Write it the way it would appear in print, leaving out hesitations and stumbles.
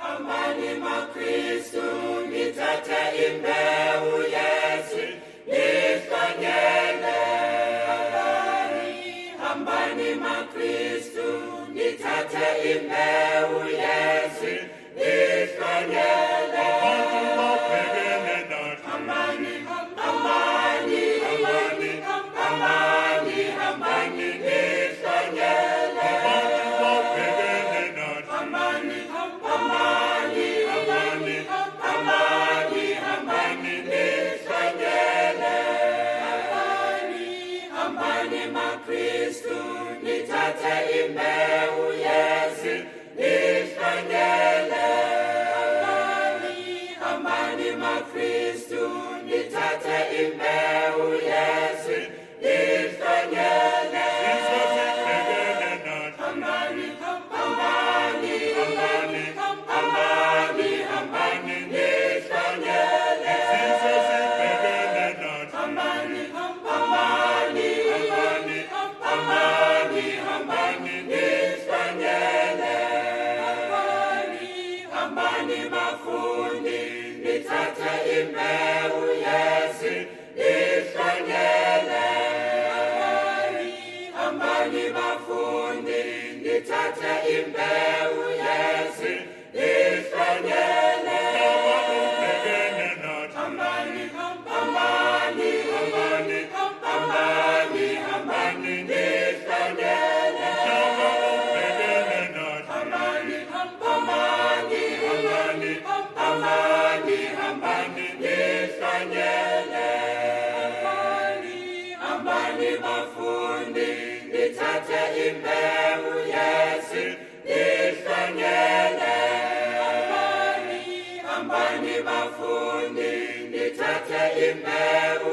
Hambani makristu nitate imbeu Yesu nifanyele. Hambani makristu nitate imbeu Yesu nifanyele. Hambani, hambani, hambani, hambani, hambani nifanyele. Hambani, hambani, hambani, hambani, hambani nifanyele. Hambani makristu nitate imbeu Yesu nifanyele. Hambani makristu nitate imbeu Yesu nifanyele. Hambani, hambani, hambani, hambani, hambani nifanyele. Hambani, hambani, hambani, hambani, hambani nifanyele. Hambani mafundi nitate imbeu Yesu nifanyele. Hambani mafundi nitate imbeu Yesu nifanyele. Hambani, hambani, hambani, hambani, hambani nifanyele. Hambani, hambani, hambani, hambani, hambani nifanyele. Hambani mafundi nitate imbeu Yesu nifanyele. Hambani mafundi nitate imbeu